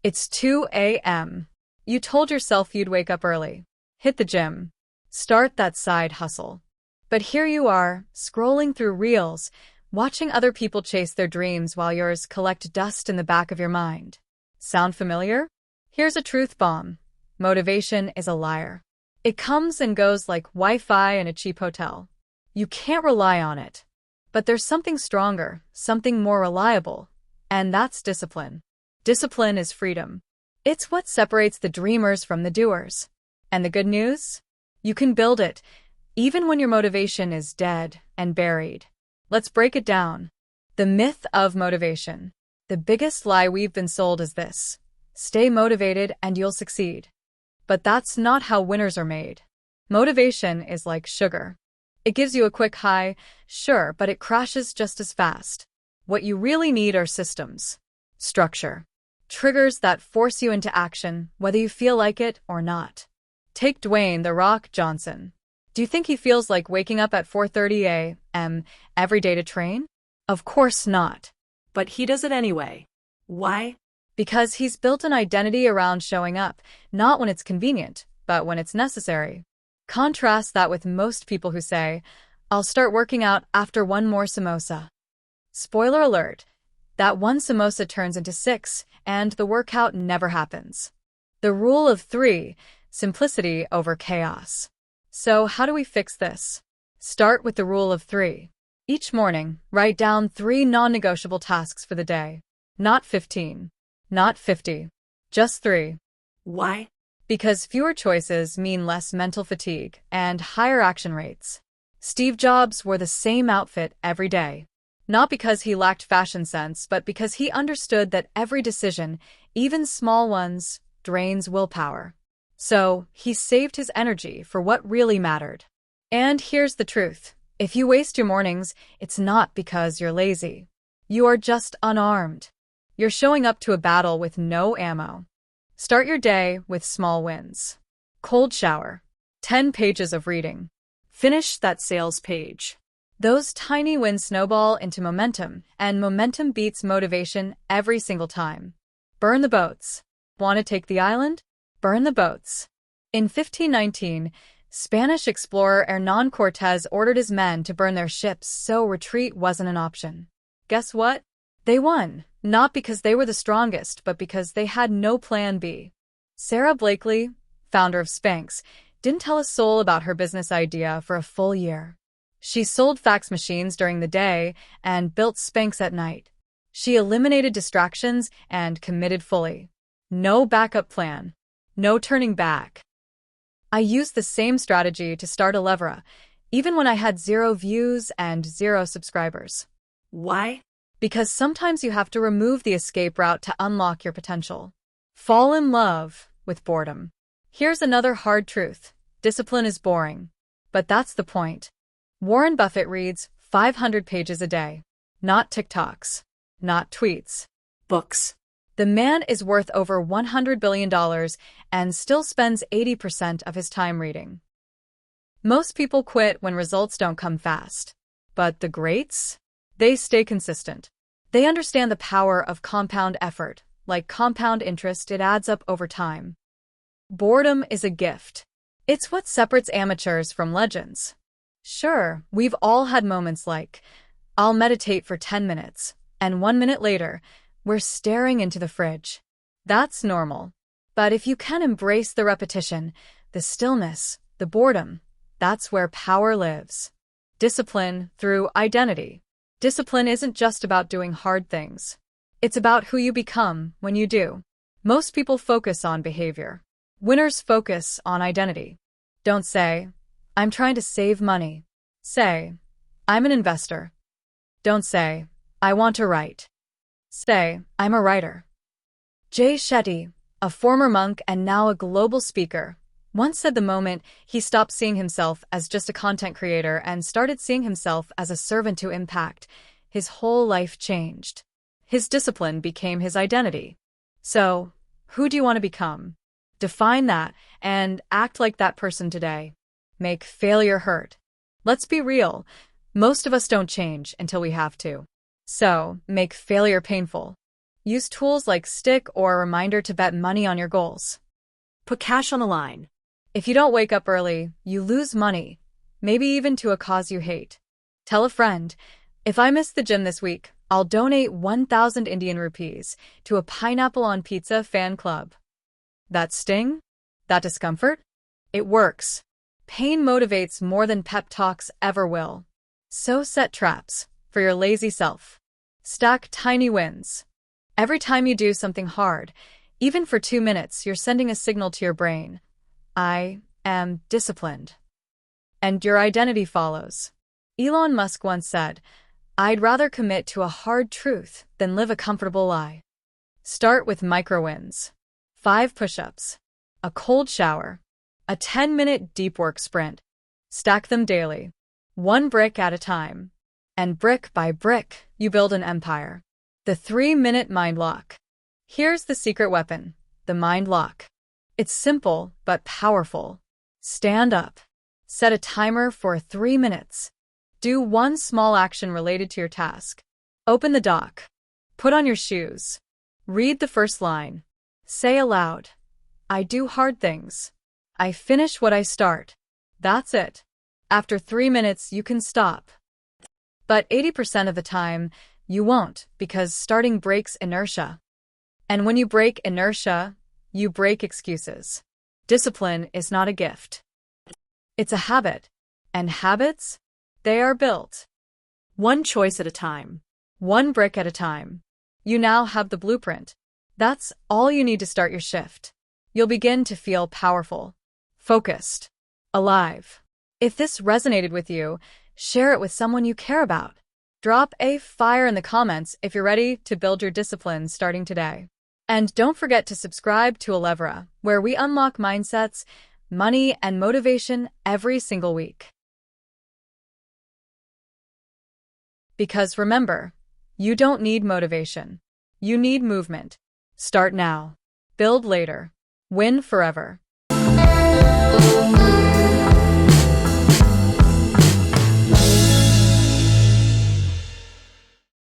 It's 2 a.m. You told yourself you'd wake up early, hit the gym, start that side hustle. But here you are, scrolling through reels, watching other people chase their dreams while yours collect dust in the back of your mind. Sound familiar? Here's a truth bomb. Motivation is a liar. It comes and goes like Wi-Fi in a cheap hotel. You can't rely on it. But there's something stronger, something more reliable, and that's discipline. Discipline is freedom. It's what separates the dreamers from the doers. And the good news? You can build it, even when your motivation is dead and buried. Let's break it down. The myth of motivation. The biggest lie we've been sold is this: stay motivated and you'll succeed. But that's not how winners are made. Motivation is like sugar. It gives you a quick high, sure, but it crashes just as fast. What you really need are systems, structure, triggers that force you into action, whether you feel like it or not. Take Dwayne "The Rock" Johnson. Do you think he feels like waking up at 4:30 a.m. every day to train? Of course not. But he does it anyway. Why? Because he's built an identity around showing up, not when it's convenient, but when it's necessary. Contrast that with most people who say, "I'll start working out after one more samosa." Spoiler alert, that one samosa turns into 6, and the workout never happens. The rule of 3, simplicity over chaos. So how do we fix this? Start with the rule of 3. Each morning, write down 3 non-negotiable tasks for the day. Not 15. Not 50. Just 3. Why? Because fewer choices mean less mental fatigue and higher action rates. Steve Jobs wore the same outfit every day. Not because he lacked fashion sense, but because he understood that every decision, even small ones, drains willpower. So, he saved his energy for what really mattered. And here's the truth. If you waste your mornings, it's not because you're lazy. You are just unarmed. You're showing up to a battle with no ammo. Start your day with small wins. Cold shower. 10 pages of reading. Finish that sales page. Those tiny wins snowball into momentum, and momentum beats motivation every single time. Burn the boats. Want to take the island? Burn the boats. In 1519, Spanish explorer Hernán Cortés ordered his men to burn their ships so retreat wasn't an option. Guess what? They won, not because they were the strongest, but because they had no plan B. Sarah Blakely, founder of Spanx, didn't tell a soul about her business idea for a full year. She sold fax machines during the day and built Spanx at night. She eliminated distractions and committed fully. No backup plan. No turning back. I used the same strategy to start Elevora, even when I had 0 views and 0 subscribers. Why? Because sometimes you have to remove the escape route to unlock your potential. Fall in love with boredom. Here's another hard truth. Discipline is boring. But that's the point. Warren Buffett reads 500 pages a day. Not TikToks. Not tweets. Books. The man is worth over $100 billion and still spends 80% of his time reading. Most people quit when results don't come fast. But the greats? They stay consistent. They understand the power of compound effort. Like compound interest, it adds up over time. Boredom is a gift. It's what separates amateurs from legends. Sure, we've all had moments like, I'll meditate for 10 minutes, and 1 minute later, we're staring into the fridge. That's normal. But if you can embrace the repetition, the stillness, the boredom, that's where power lives. Discipline through identity. Discipline isn't just about doing hard things. It's about who you become when you do. Most people focus on behavior. Winners focus on identity. Don't say, "I'm trying to save money." Say, "I'm an investor." Don't say, "I want to write." Say, "I'm a writer." Jay Shetty, a former monk and now a global speaker, once said the moment he stopped seeing himself as just a content creator and started seeing himself as a servant to impact, his whole life changed. His discipline became his identity. So, who do you want to become? Define that and act like that person today. Make failure hurt. Let's be real. Most of us don't change until we have to. So, make failure painful. Use tools like Stick or a reminder to bet money on your goals. Put cash on the line. If you don't wake up early, you lose money, maybe even to a cause you hate. Tell a friend, if I miss the gym this week, I'll donate 1,000 Indian rupees to a pineapple on pizza fan club. That sting? That discomfort? It works. Pain motivates more than pep talks ever will. So set traps for your lazy self. Stack tiny wins. Every time you do something hard, even for 2 minutes, you're sending a signal to your brain. I am disciplined. And your identity follows. Elon Musk once said, I'd rather commit to a hard truth than live a comfortable lie. Start with micro wins. 5 push-ups, a cold shower, a 10-minute deep work sprint. Stack them daily, 1 brick at a time. And brick by brick, you build an empire. The 3-minute mind lock. Here's the secret weapon, the mind lock. It's simple but powerful. Stand up. Set a timer for 3 minutes. Do 1 small action related to your task. Open the dock. Put on your shoes. Read the first line. Say aloud, I do hard things. I finish what I start. That's it. After 3 minutes, you can stop. But 80% of the time, you won't, because starting breaks inertia. And when you break inertia, you break excuses. Discipline is not a gift. It's a habit. And habits? They are built. 1 choice at a time. 1 brick at a time. You now have the blueprint. That's all you need to start your shift. You'll begin to feel powerful, focused, alive. If this resonated with you, share it with someone you care about. Drop a fire in the comments if you're ready to build your discipline starting today. And don't forget to subscribe to Elevora, where we unlock mindsets, money, and motivation every single week. Because remember, you don't need motivation. You need movement. Start now. Build later. Win forever.